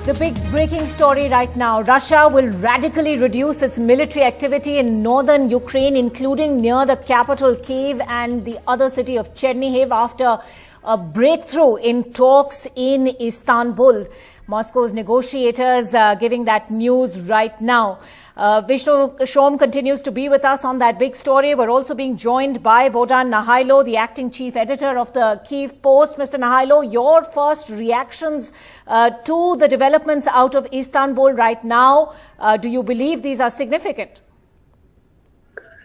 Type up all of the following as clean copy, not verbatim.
The big breaking story right now, Russia will radically reduce its military activity in northern Ukraine, including near the capital Kyiv and the other city of Chernihiv after a breakthrough in talks in Istanbul. Moscow's negotiators giving that news right now. Vishnu Shom continues to be with us on that big story. We're also being joined by Bogdan Nahailo, the acting chief editor of the Kyiv Post. Mr. Nahailo, your first reactions to the developments out of Istanbul right now. Do you believe these are significant?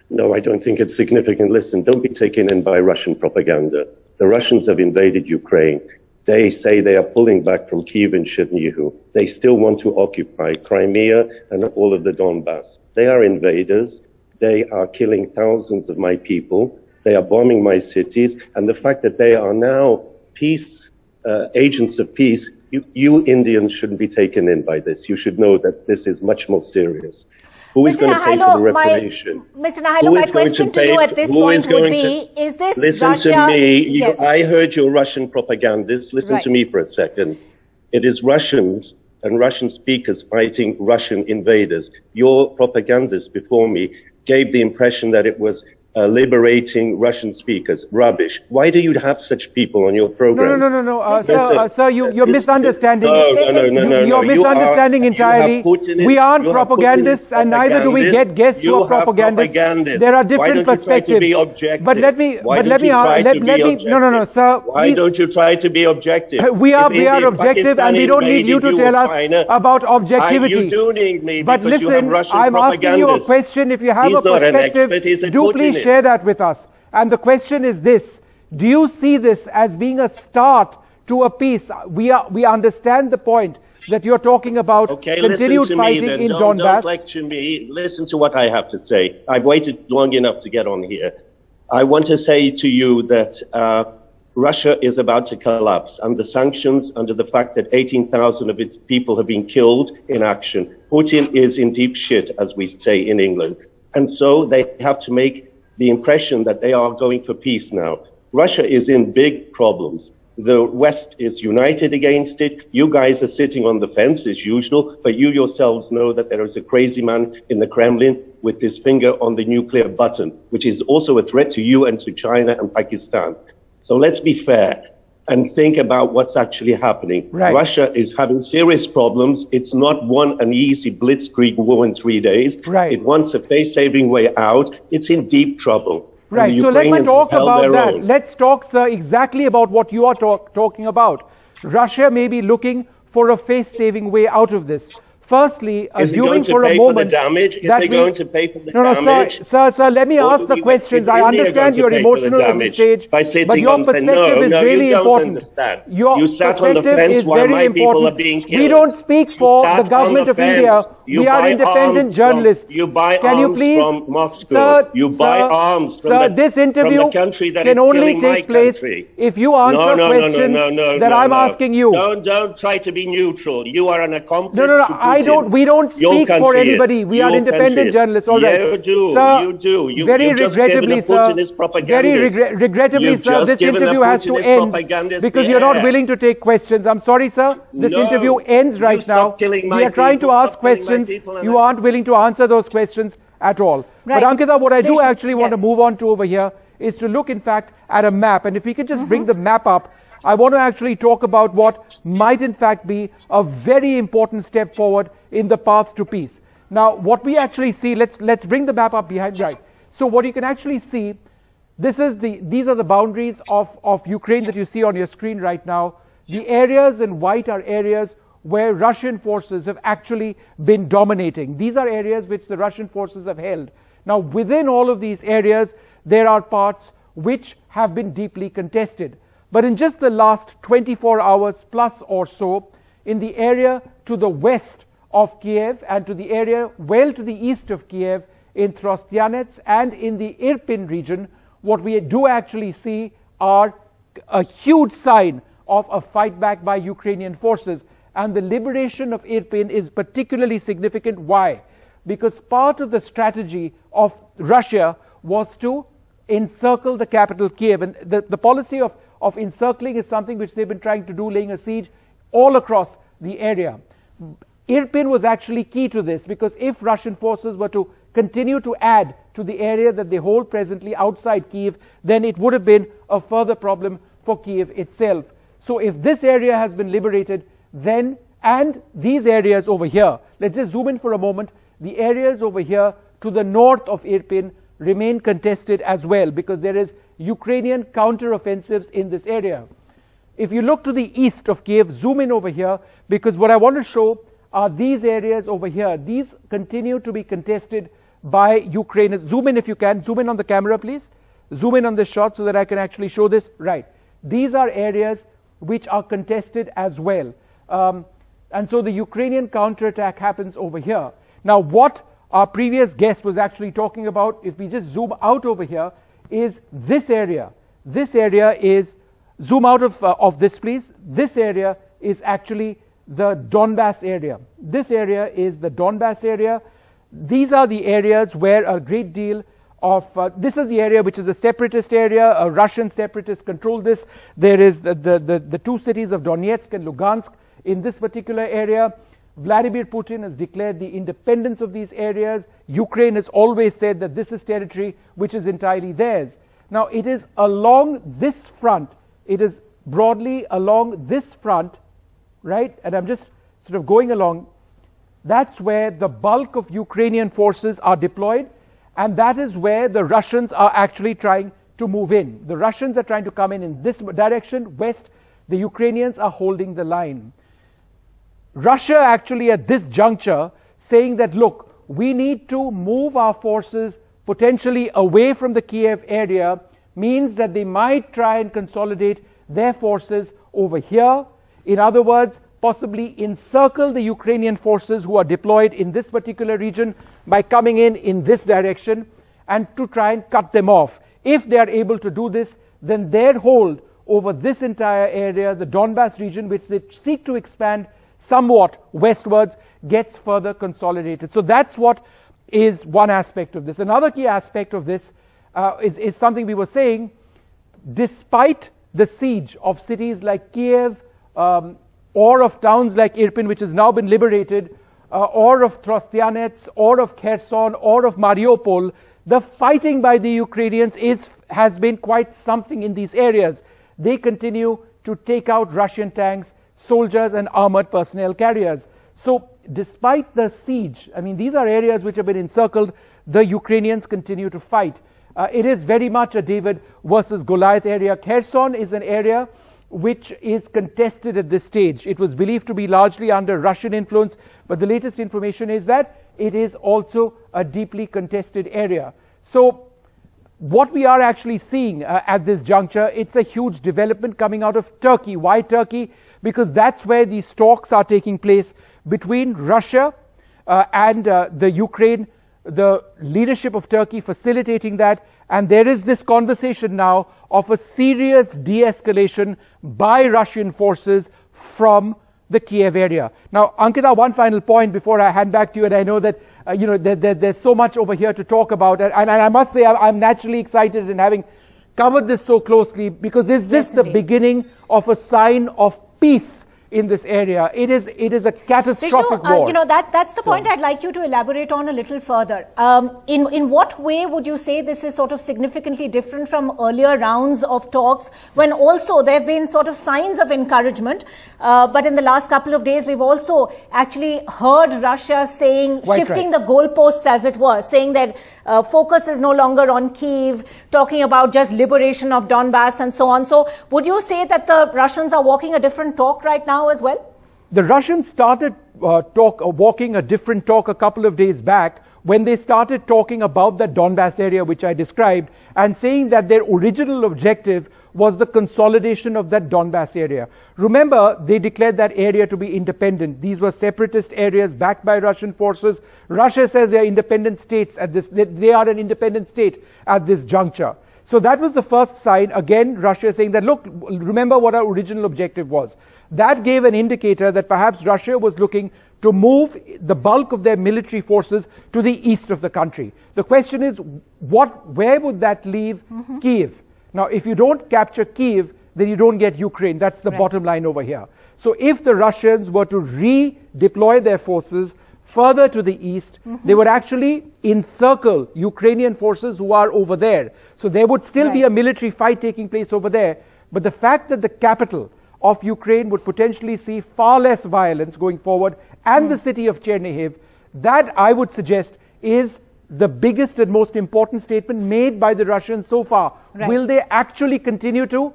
No, I don't think it's significant. Listen, don't be taken in by Russian propaganda. The Russians have invaded Ukraine. They say they are pulling back from Kyiv and Chernihiv. They still want to occupy Crimea and all of the Donbass. They are invaders. They are killing thousands of my people. They are bombing my cities. And the fact that they are now peace agents of peace, you Indians shouldn't be taken in by this. You should know that this is much more serious. Who is going to pay for the reparation? Mr. Nahailo, my question to you at this point would be, is this Russia... Listen to me. Yes. I heard your Russian propagandists. Listen to me for a second. It is Russians and Russian speakers fighting Russian invaders. Your propagandists before me gave the impression that it was liberating Russian speakers. Rubbish. Why do you have such people on your program? No. Sir, you're misunderstanding. No. You're misunderstanding entirely. We aren't propagandists, and neither do we get guests who are propagandists. There are different perspectives. But let me, sir. Why don't you try to be objective? We are objective, and we don't need you to tell us about objectivity. You do need me. But listen, I'm asking you a question. If you have a perspective, do please share that with us. And the question is this: do you see this as being a start to a peace? We understand the point that you're talking about, continued fighting in Donbass. Don't lecture me. Listen to what I have to say. I've waited long enough to get on here. I want to say to you that Russia is about to collapse under sanctions, under the fact that 18,000 of its people have been killed in action. Putin is in deep shit, as we say in England. And so they have to make the impression that they are going for peace now. Russia is in big problems. The West is united against it. You guys are sitting on the fence as usual, but you yourselves know that there is a crazy man in the Kremlin with his finger on the nuclear button, which is also a threat to you and to China and Pakistan. So let's be fair and think about what's actually happening. Right. Russia is having serious problems. It's not won an easy blitzkrieg war in 3 days. Right. It wants a face-saving way out. It's in deep trouble. Right, so let's talk about that. Let's talk, sir, exactly about what you are talking about. Russia may be looking for a face-saving way out of this. Firstly, assuming for a moment that they're going to pay for the damage. Sir, let me ask the questions. I understand you're emotional at this stage, but your perspective is really important. Your perspective is very important. We don't speak for the government of India. We are independent journalists. You buy arms from Moscow. You buy arms from this interview from the country that can is only take place if you answer questions that I'm asking you. Don't try to be neutral. You are an accomplice. We don't speak for anybody. We are independent journalists. All right. You do. Sir, you do. Very regrettably, sir. Regrettably, sir, this interview has to end because you're not willing to take questions. I'm sorry, sir. This interview ends right now. We are trying to ask questions. You aren't willing to answer those questions at all. Right. But Ankita, what I do actually want to move on to over here is to look, in fact, at a map. And if we could just bring the map up, I want to actually talk about what might in fact be a very important step forward in the path to peace. Now, what we actually see, let's bring the map up behind, right? So what you can actually see, these are the boundaries of Ukraine that you see on your screen right now. The areas in white are areas where Russian forces have actually been dominating. These are areas which the Russian forces have held. Now, within all of these areas, there are parts which have been deeply contested. But in just the last 24 hours plus or so, in the area to the west of Kyiv and to the area well to the east of Kyiv, in Trostyanets and in the Irpin region, what we do actually see are a huge sign of a fight back by Ukrainian forces. And the liberation of Irpin is particularly significant. Why? Because part of the strategy of Russia was to encircle the capital Kyiv. And the policy of encircling is something which they've been trying to do, laying a siege all across the area. Irpin was actually key to this, because if Russian forces were to continue to add to the area that they hold presently outside Kyiv, then it would have been a further problem for Kyiv itself. So if this area has been liberated, then, and these areas over here, let's just zoom in for a moment, the areas over here to the north of Irpin remain contested as well, because there is Ukrainian counter-offensives in this area. If you look to the east of Kyiv, zoom in over here, because what I want to show are these areas over here. These continue to be contested by Ukraine. Zoom in if you can. Zoom in on the camera, please. Zoom in on this shot so that I can actually show this. Right. These are areas which are contested as well. And so the Ukrainian counterattack happens over here. Now, what our previous guest was actually talking about, if we just zoom out over here, is this area. This area is, zoom out of this, please. This area is actually the Donbass area. This area is the Donbass area. These are the areas where a great deal of, this is the area which is a separatist area. Russian separatists control this. There is the two cities of Donetsk and Lugansk in this particular area. Vladimir Putin has declared the independence of these areas. Ukraine has always said that this is territory which is entirely theirs. Now, it is along this front, it is broadly along this front, right? And I'm just sort of going along. That's where the bulk of Ukrainian forces are deployed, and that is where the Russians are actually trying to move in. The Russians are trying to come in this direction, west. The Ukrainians are holding the line. Russia actually at this juncture saying that, look, we need to move our forces potentially away from the Kyiv area, means that they might try and consolidate their forces over here. In other words, possibly encircle the Ukrainian forces who are deployed in this particular region by coming in this direction, and to try and cut them off. If they are able to do this, then their hold over this entire area, the Donbass region, which they seek to expand somewhat westwards, gets further consolidated. So that's what is one aspect of this. Another key aspect of this is something we were saying. Despite the siege of cities like Kyiv, or of towns like Irpin, which has now been liberated, or of Trostyanets, or of Kherson, or of Mariupol, the fighting by the Ukrainians has been quite something in these areas. They continue to take out Russian tanks, soldiers, and armored personnel carriers. So despite the siege, I mean, these are areas which have been encircled, the Ukrainians continue to fight. It is very much a David versus Goliath area. Kherson is an area which is contested at this stage. It was believed to be largely under Russian influence, but the latest information is that it is also a deeply contested area. So what we are actually seeing at this juncture, it's a huge development coming out of Turkey. Why Turkey? Because that's where these talks are taking place between Russia and the Ukraine, the leadership of Turkey facilitating that. And there is this conversation now of a serious de-escalation by Russian forces from the Kyiv area. Now, Ankita, one final point before I hand back to you, and I know that there's so much over here to talk about, and I must say I'm naturally excited in having covered this so closely, because is this the beginning of a sign of peace in this area? It is a catastrophic war. That's the point I'd like you to elaborate on a little further. In what way would you say this is sort of significantly different from earlier rounds of talks, when also there have been sort of signs of encouragement, but in the last couple of days we've also actually heard Russia saying, shifting the goalposts as it was, saying that focus is no longer on Kyiv, talking about just liberation of Donbass and so on. So would you say that the Russians are walking a different talk right now as well? The Russians started walking a different talk a couple of days back when they started talking about the Donbass area which I described, and saying that their original objective was the consolidation of that Donbass area. Remember, they declared that area to be independent. These were separatist areas backed by Russian forces. Russia says they are independent states at this, they are an independent state at this juncture. So that was the first sign. Again, Russia saying that, look, remember what our original objective was. That gave an indicator that perhaps Russia was looking to move the bulk of their military forces to the east of the country. The question is, where would that leave Kyiv? Now, if you don't capture Kyiv, then you don't get Ukraine. That's the bottom line over here. So if the Russians were to deploy their forces further to the east. They would actually encircle Ukrainian forces who are over there. So there would still be a military fight taking place over there. But the fact that the capital of Ukraine would potentially see far less violence going forward, and the city of Chernihiv, that I would suggest is the biggest and most important statement made by the Russians so far. Will they actually continue to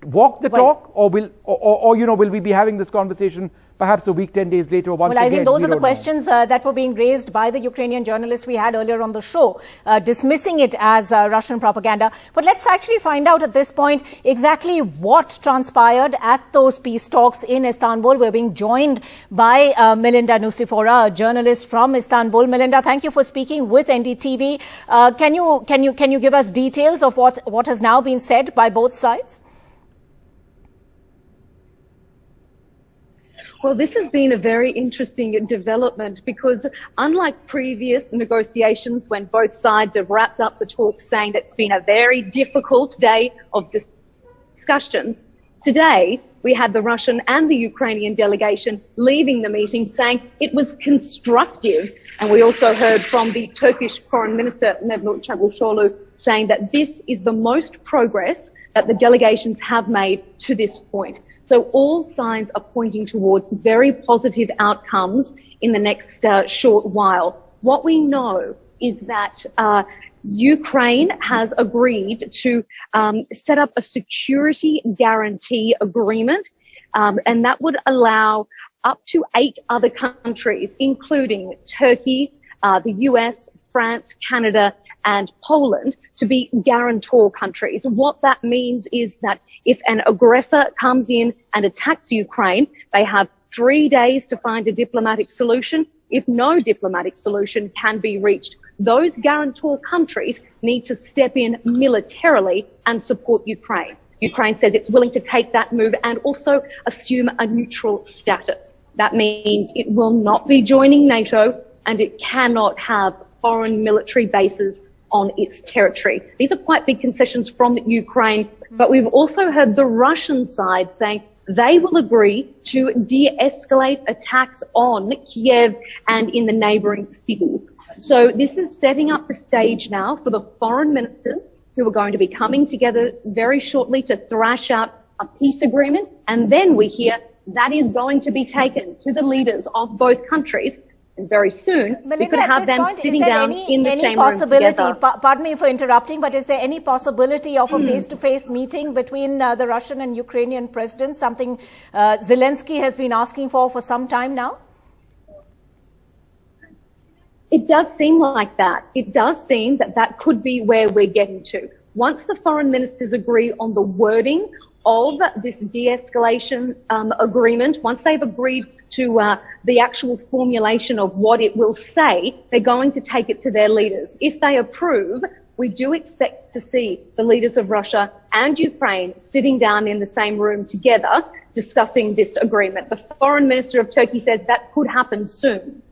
walk the talk, or will we be having this conversation perhaps a week, 10 days later, once again? Well, I think those are the questions that were being raised by the Ukrainian journalist we had earlier on the show, dismissing it as Russian propaganda. But let's actually find out at this point exactly what transpired at those peace talks in Istanbul. We're being joined by Melinda Nusifora, a journalist from Istanbul. Melinda, thank you for speaking with NDTV. Can you give us details of what has now been said by both sides? Well, this has been a very interesting development because unlike previous negotiations when both sides have wrapped up the talks saying that it's been a very difficult day of discussions, today we had the Russian and the Ukrainian delegation leaving the meeting saying it was constructive. And we also heard from the Turkish Foreign Minister, Mevlut Çavuşoğlu, saying that this is the most progress that the delegations have made to this point. So all signs are pointing towards very positive outcomes in the next short while. What we know is that Ukraine has agreed to set up a security guarantee agreement, and that would allow up to 8 other countries, including Turkey, the US, France, Canada, and Poland, to be guarantor countries. What that means is that if an aggressor comes in and attacks Ukraine, they have 3 days to find a diplomatic solution. If no diplomatic solution can be reached, those guarantor countries need to step in militarily and support Ukraine. Ukraine says it's willing to take that move and also assume a neutral status. That means it will not be joining NATO and it cannot have foreign military bases on its territory. These are quite big concessions from Ukraine, but we've also heard the Russian side saying they will agree to de-escalate attacks on Kyiv and in the neighboring cities. So this is setting up the stage now for the foreign ministers who are going to be coming together very shortly to thrash out a peace agreement. And then we hear that is going to be taken to the leaders of both countries. And very soon, Melinda, we could have them sitting down in the same room together. Pardon me for interrupting, but is there any possibility of a face-to-face meeting between the Russian and Ukrainian presidents, something Zelensky has been asking for some time now? It does seem like that. It does seem that that could be where we're getting to. Once the foreign ministers agree on the wording of this de-escalation agreement, once they've agreed to the actual formulation of what it will say, they're going to take it to their leaders. If they approve, we do expect to see the leaders of Russia and Ukraine sitting down in the same room together discussing this agreement. The foreign minister of Turkey says that could happen soon.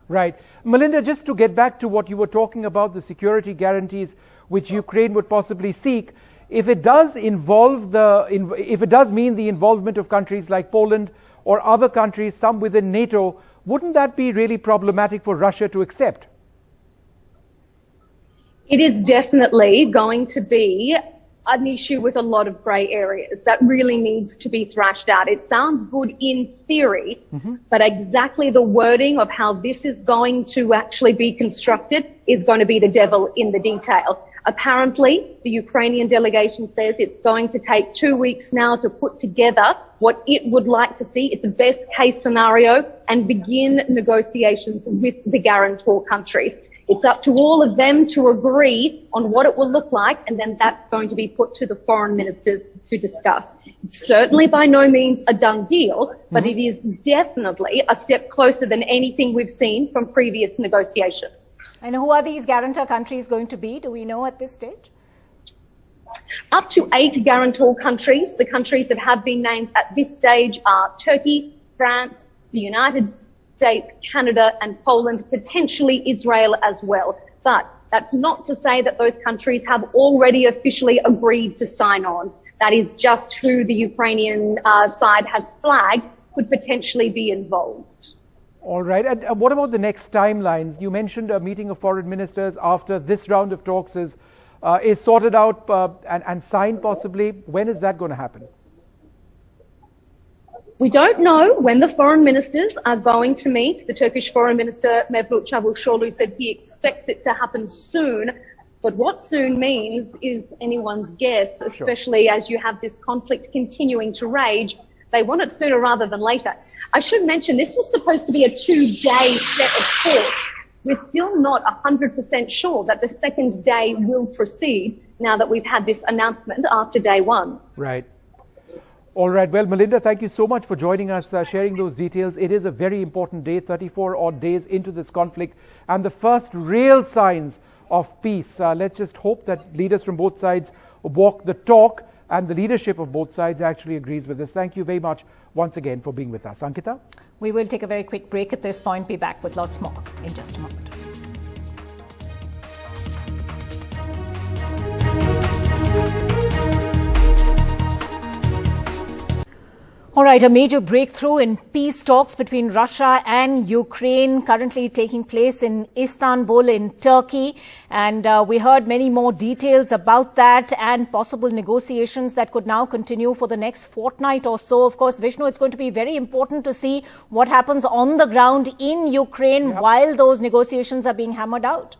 Right. Melinda, just to get back to what you were talking about, the security guarantees which Ukraine would possibly seek, if it does involve if it does mean the involvement of countries like Poland or other countries, some within NATO, wouldn't that be really problematic for Russia to accept? It is definitely going to be an issue with a lot of grey areas that really needs to be thrashed out. It sounds good in theory, but exactly the wording of how this is going to actually be constructed is going to be the devil in the detail. Apparently, the Ukrainian delegation says it's going to take 2 weeks now to put together what it would like to see, its best case scenario, and begin negotiations with the guarantor countries. It's up to all of them to agree on what it will look like, and then that's going to be put to the foreign ministers to discuss. It's certainly by no means a done deal, but it is definitely a step closer than anything we've seen from previous negotiations. And who are these guarantor countries going to be? Do we know at this stage? Up to 8 guarantor countries. The countries that have been named at this stage are Turkey, France, the United States, Canada, and Poland, potentially Israel as well. But that's not to say that those countries have already officially agreed to sign on. That is just who the Ukrainian side has flagged could potentially be involved. All right. And what about the next timelines? You mentioned a meeting of foreign ministers after this round of talks is sorted out and signed possibly. When is that going to happen? We don't know when the foreign ministers are going to meet. The Turkish Foreign Minister Mevlut Çavuşoğlu said he expects it to happen soon. But what soon means is anyone's guess, especially as you have this conflict continuing to rage. They want it sooner rather than later. I should mention this was supposed to be a 2-day set of talks. We're still not 100% sure that the second day will proceed now that we've had this announcement after day one. Right. All right. Well, Melinda, thank you so much for joining us, sharing those details. It is a very important day, 34 odd days into this conflict, and the first real signs of peace. Let's just hope that leaders from both sides walk the talk, and the leadership of both sides actually agrees with this. Thank you very much once again for being with us. Ankita? We will take a very quick break at this point. Be back with lots more in just a moment. All right, a major breakthrough in peace talks between Russia and Ukraine currently taking place in Istanbul in Turkey. And we heard many more details about that and possible negotiations that could now continue for the next fortnight or so. Of course, Vishnu, it's going to be very important to see what happens on the ground in Ukraine while those negotiations are being hammered out.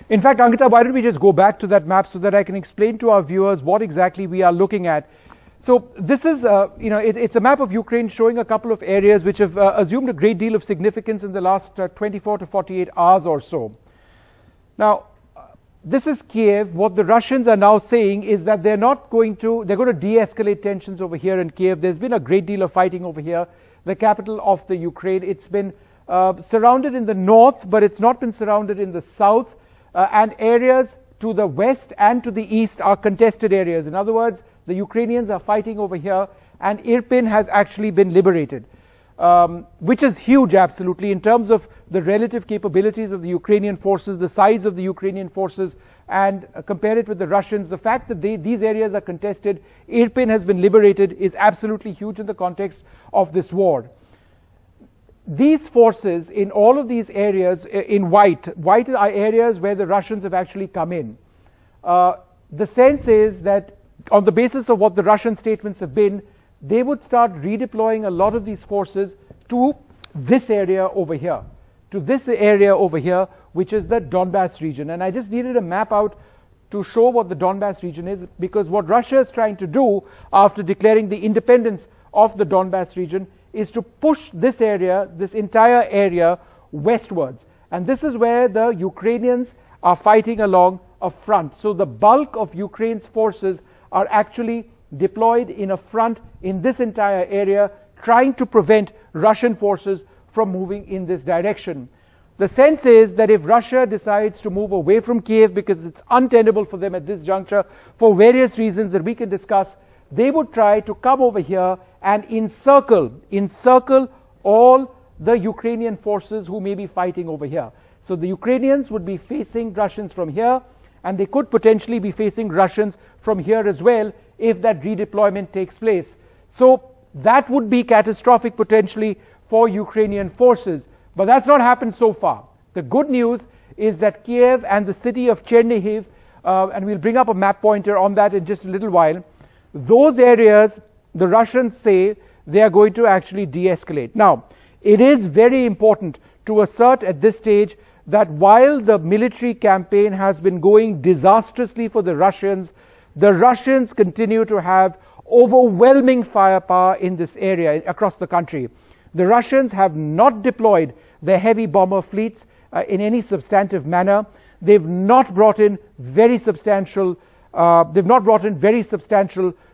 In fact, Ankita, why don't we just go back to that map so that I can explain to our viewers what exactly we are looking at. So this is, it's a map of Ukraine showing a couple of areas which have assumed a great deal of significance in the last 24 to 48 hours or so. Now, this is Kyiv. What the Russians are now saying is that they're going to de-escalate tensions over here in Kyiv. There's been a great deal of fighting over here, the capital of the Ukraine. It's been surrounded in the north, but it's not been surrounded in the south, and areas to the west and to the east are contested areas. In other words, the Ukrainians are fighting over here, and Irpin has actually been liberated, which is huge, absolutely, in terms of the relative capabilities of the Ukrainian forces, the size of the Ukrainian forces, and compare it with the Russians. The fact that these areas are contested, Irpin has been liberated, is absolutely huge in the context of this war. These forces in all of these areas, in white are areas where the Russians have actually come in. The sense is that on the basis of what the Russian statements have been, they would start redeploying a lot of these forces to this area over here, which is the Donbass region. And I just needed a map out to show what the Donbass region is, because what Russia is trying to do after declaring the independence of the Donbass region is to push this area, this entire area, westwards. And this is where the Ukrainians are fighting along a front. So the bulk of Ukraine's forces are actually deployed in a front in this entire area, trying to prevent Russian forces from moving in this direction. The sense is that if Russia decides to move away from Kyiv because it's untenable for them at this juncture for various reasons that we can discuss, they would try to come over here and encircle all the Ukrainian forces who may be fighting over here. So the Ukrainians would be facing Russians from here, and they could potentially be facing Russians from here as well if that redeployment takes place. So that would be catastrophic potentially for Ukrainian forces. But that's not happened so far. The good news is that Kyiv and the city of Chernihiv, and we'll bring up a map pointer on that in just a little while, those areas, the Russians say they are going to actually de-escalate. Now, it is very important to assert at this stage that while the military campaign has been going disastrously for the Russians continue to have overwhelming firepower in this area across the country. The Russians have not deployed their heavy bomber fleets in any substantive manner. They've not brought in very substantial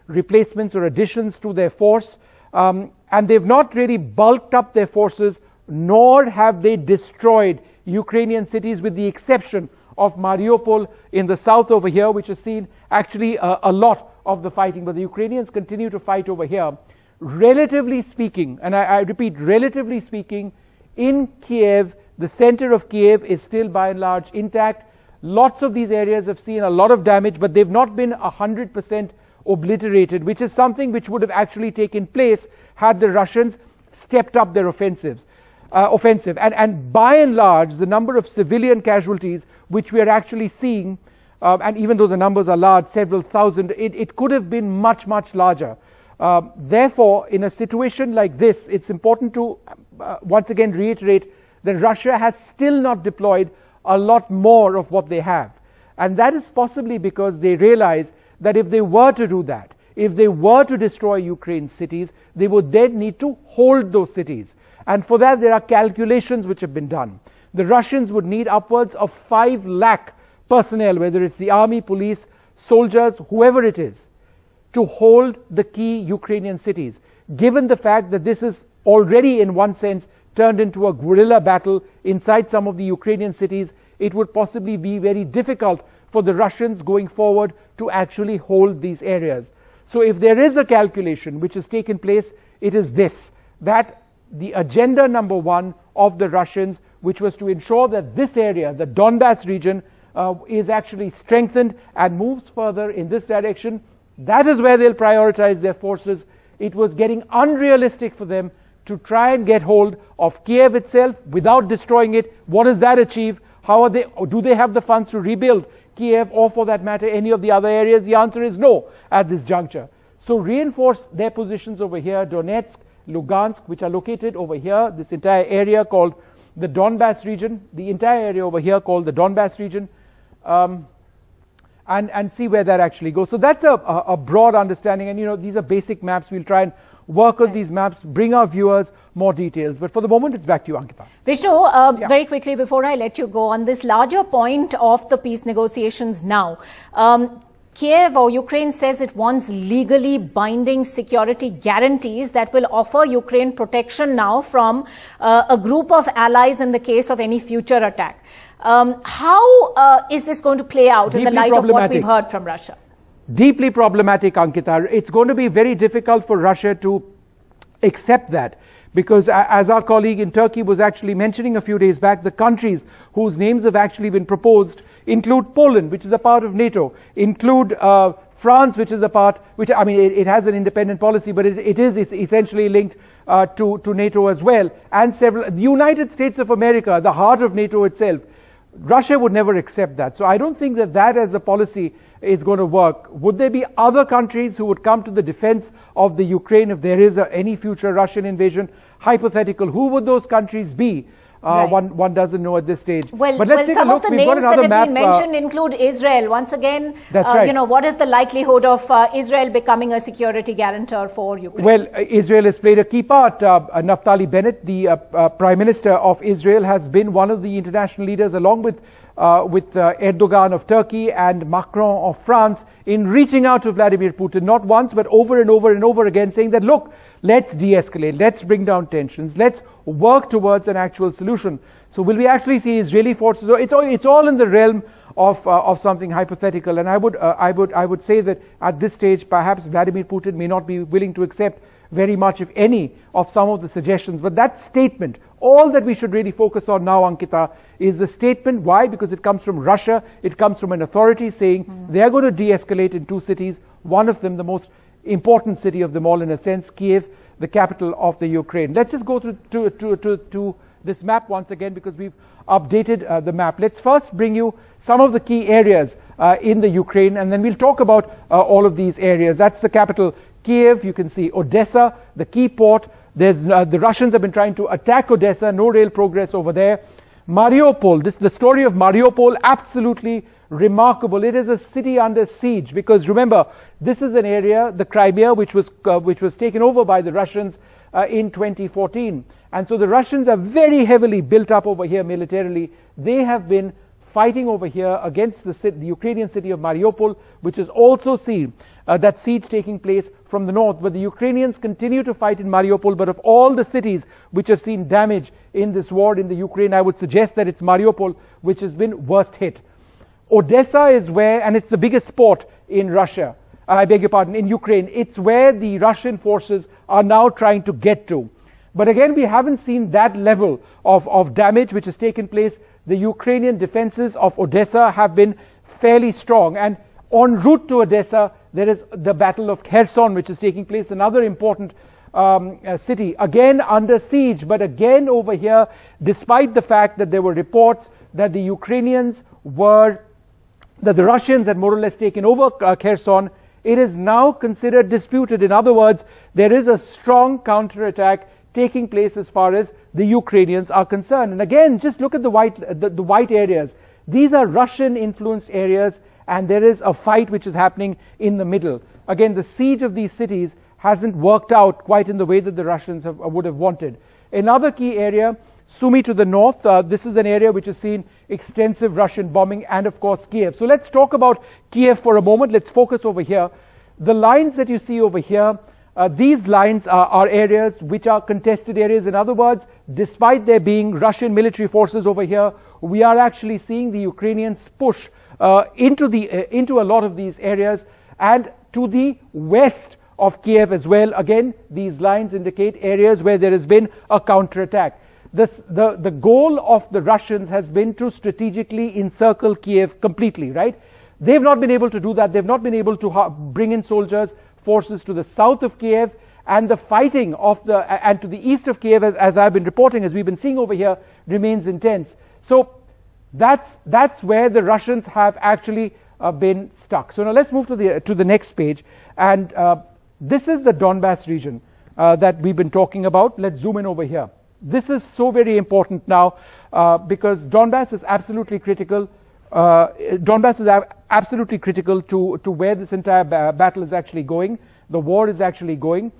replacements or additions to their force, and they've not really bulked up their forces, nor have they destroyed Ukrainian cities, with the exception of Mariupol in the south over here, which has seen actually a lot of the fighting. But the Ukrainians continue to fight over here. Relatively speaking, and I repeat, relatively speaking, in Kyiv, the center of Kyiv is still by and large intact. Lots of these areas have seen a lot of damage, but they've not been 100% obliterated, which is something which would have actually taken place had the Russians stepped up their offensives. offensive. And by and large, the number of civilian casualties which we are actually seeing, and even though the numbers are large, several thousand, it could have been much, much larger. Therefore, in a situation like this, it's important to once again reiterate that Russia has still not deployed a lot more of what they have. And that is possibly because they realize that if they were to do that, if they were to destroy Ukraine's cities, they would then need to hold those cities. And for that, there are calculations which have been done. The Russians would need upwards of 5 lakh personnel, whether it's the army, police, soldiers, whoever it is, to hold the key Ukrainian cities. Given the fact that this is already, in one sense, turned into a guerrilla battle inside some of the Ukrainian cities, it would possibly be very difficult for the Russians going forward to actually hold these areas. So if there is a calculation which has taken place, it is this, that the agenda number 1 of the Russians, which was to ensure that this area, the Donbass region, is actually strengthened and moves further in this direction, that is where they'll prioritize their forces. It was getting unrealistic for them to try and get hold of Kyiv itself without destroying it. What does that achieve? Do they have the funds to rebuild Kyiv, or for that matter any of the other areas? The answer is no at this juncture. So reinforce their positions over here, Donetsk, Lugansk, which are located over here, this entire area called the Donbass region, the entire area over here called the Donbass region, and see where that actually goes. So that's a broad understanding, and these are basic maps. We'll try and work on these maps, bring our viewers more details. But for the moment, it's back to you, Ankita. Vishnu, very quickly before I let you go, on this larger point of the peace negotiations now, Kyiv or Ukraine says it wants legally binding security guarantees that will offer Ukraine protection now from a group of allies in the case of any future attack. How is this going to play out in the light of what we've heard from Russia? Deeply problematic, Ankita. It's going to be very difficult for Russia to accept that, because as our colleague in Turkey was actually mentioning a few days back, the countries whose names have actually been proposed include Poland, which is a part of NATO, include France, which is a part, it has an independent policy, but it is essentially linked to NATO as well, and the United States of America, the heart of NATO itself. Russia would never accept that. So I don't think that as a policy is going to work. Would there be other countries who would come to the defense of the Ukraine if there is any future Russian invasion? Hypothetical. Who would those countries be? Right. One doesn't know at this stage. But let's take a look. Some of the names that have been mentioned include Israel. Once again, that's right. What is the likelihood of Israel becoming a security guarantor for Ukraine? Well, Israel has played a key part. Naftali Bennett, the Prime Minister of Israel, has been one of the international leaders, along with Erdogan of Turkey and Macron of France, in reaching out to Vladimir Putin, not once, but over and over and over again, saying that, look, let's de-escalate, let's bring down tensions, let's work towards an actual solution. So will we actually see Israeli forces? It's all in the realm of something hypothetical, and I would say that at this stage, perhaps Vladimir Putin may not be willing to accept very much, if any, of some of the suggestions. But that statement, all that we should really focus on now, Ankita, is the statement. Why? Because it comes from Russia. It comes from an authority saying they are going to de-escalate in 2 cities. One of them, the most important city of them all, in a sense, Kyiv, the capital of the Ukraine. Let's just go to this map once again, because we've updated the map. Let's first bring you some of the key areas in the Ukraine, and then we'll talk about all of these areas. That's the capital, Kyiv. You can see Odessa, the key port. There's the Russians have been trying to attack Odessa. No real progress over there. Mariupol. The story of Mariupol, absolutely remarkable. It is a city under siege, because remember, this is an area, the Crimea, which was taken over by the Russians in 2014, and so the Russians are very heavily built up over here militarily. They have been fighting over here against the Ukrainian city of Mariupol, which has also seen that siege taking place from the north. But the Ukrainians continue to fight in Mariupol. But of all the cities which have seen damage in this war in the Ukraine, I would suggest that it's Mariupol which has been worst hit. Odessa is where, and it's the biggest port in Russia, I beg your pardon, in Ukraine. It's where the Russian forces are now trying to get to. But again, we haven't seen that level of damage which has taken place. The Ukrainian defenses of Odessa have been fairly strong. And en route to Odessa, there is the Battle of Kherson, which is taking place, another important city, again under siege, but again over here, despite the fact that there were reports that the Russians had more or less taken over Kherson, it is now considered disputed. In other words, there is a strong counterattack taking place as far as the Ukrainians are concerned. And again, just look at the white areas. These are Russian-influenced areas, and there is a fight which is happening in the middle. Again, the siege of these cities hasn't worked out quite in the way that the Russians would have wanted. Another key area, Sumy to the north, this is an area which has seen extensive Russian bombing, and of course Kyiv. So let's talk about Kyiv for a moment. Let's focus over here. The lines that you see over here, these lines are areas which are contested areas. In other words, despite there being Russian military forces over here, we are actually seeing the Ukrainians push into a lot of these areas, and to the west of Kyiv as well. Again, these lines indicate areas where there has been a counterattack. The goal of the Russians has been to strategically encircle Kyiv completely, right? They've not been able to do that. They've not been able to bring in forces to the south of Kyiv, and the fighting and to the east of Kyiv, as I've been reporting, as we've been seeing over here, remains intense. So that's where the Russians have actually been stuck. So now let's move to the next page, and this is the Donbass region that we've been talking about. Let's zoom in over here. This is so very important now because Donbass is absolutely critical. Donbass is absolutely critical to where this entire battle is actually going. The war is actually going.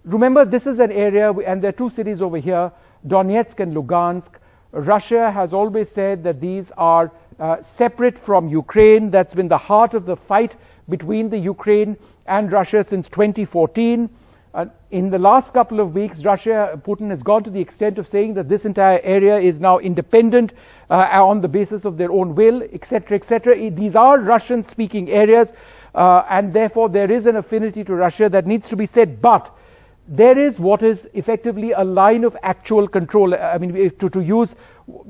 Remember, this is an area, and there are two cities over here, Donetsk and Lugansk. Russia has always said that these are separate from Ukraine. That's been the heart of the fight between the Ukraine and Russia since 2014. In the last couple of weeks, Putin has gone to the extent of saying that this entire area is now independent on the basis of their own will, etc., etc. These are Russian-speaking areas, and therefore there is an affinity to Russia that needs to be said. But there is what is effectively a line of actual control. I mean, to use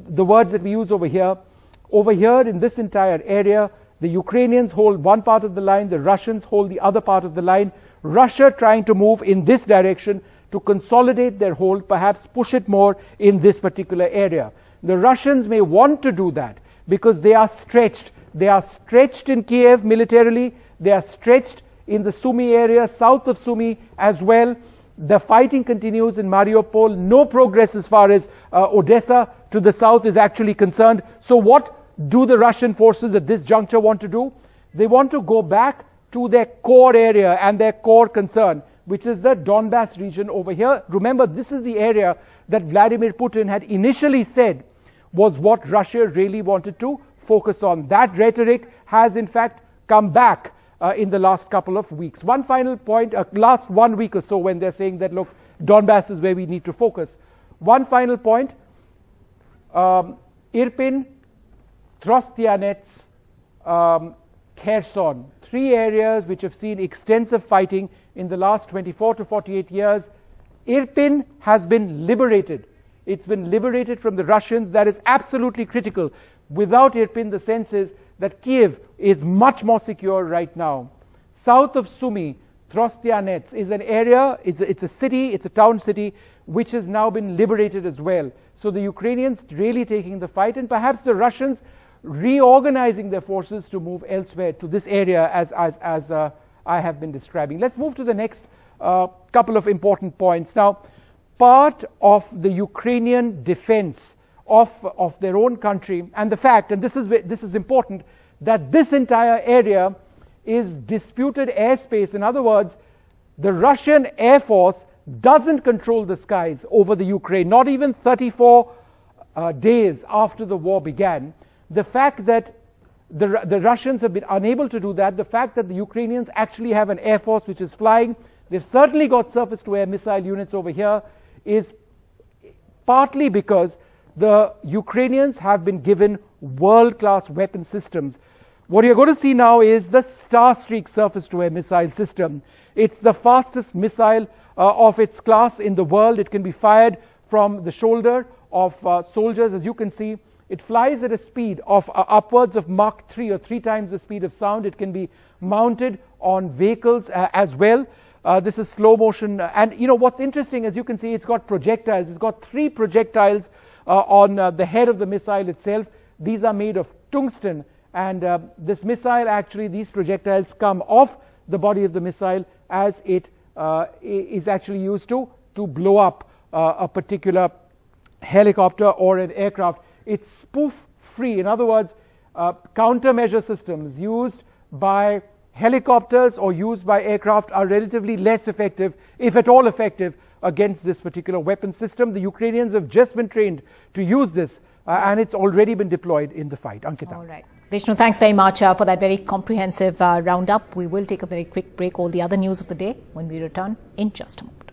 the words that we use over here in this entire area, the Ukrainians hold one part of the line, the Russians hold the other part of the line. Russia trying to move in this direction to consolidate their hold, perhaps push it more in this particular area. The Russians may want to do that because they are stretched. They are stretched in Kyiv militarily. They are stretched in the Sumy area, south of Sumy as well. The fighting continues in Mariupol. No progress as far as Odessa to the south is actually concerned. So what do the Russian forces at this juncture want to do? They want to go back to their core area and their core concern, which is the Donbass region over here. Remember, this is the area that Vladimir Putin had initially said was what Russia really wanted to focus on. That rhetoric has in fact come back in the last couple of weeks. One final point, last 1 week or so, when they're saying that, look, Donbass is where we need to focus. One final point, Irpin, Trostianets, Kherson, three areas which have seen extensive fighting in the last 24 to 48 years. Irpin has been liberated. It's been liberated from the Russians. That is absolutely critical. Without Irpin, the sense is that Kyiv is much more secure right now. South of Sumy, Trostianets is an area, it's a city, it's a town city, which has now been liberated as well. So the Ukrainians really taking the fight, and perhaps the Russians reorganizing their forces to move elsewhere to this area as I have been describing. Let's move to the next couple of important points. Now, part of the Ukrainian defense of their own country, and the fact, and this is important, that this entire area is disputed airspace. In other words, the Russian Air Force doesn't control the skies over the Ukraine, not even 34 days after the war began. The fact that the Russians have been unable to do that, the fact that the Ukrainians actually have an air force which is flying, they've certainly got surface-to-air missile units over here, is partly because the Ukrainians have been given world-class weapon systems. What you're going to see now is the Starstreak surface-to-air missile system. It's the fastest missile of its class in the world. It can be fired from the shoulder of soldiers, as you can see. It flies at a speed of upwards of Mach 3 or 3 times the speed of sound. It can be mounted on vehicles as well. This is slow motion. And you know what's interesting, as you can see, it's got projectiles. It's got 3 projectiles on the head of the missile itself. These are made of tungsten. And this missile, actually, these projectiles come off the body of the missile as it is actually used to blow up a particular helicopter or an aircraft. It's spoof-free. In other words, countermeasure systems used by helicopters or used by aircraft are relatively less effective, if at all effective, against this particular weapon system. The Ukrainians have just been trained to use this, and it's already been deployed in the fight. Ankita. All right. Vishnu, thanks very much for that very comprehensive roundup. We will take a very quick break. All the other news of the day when we return in just a moment.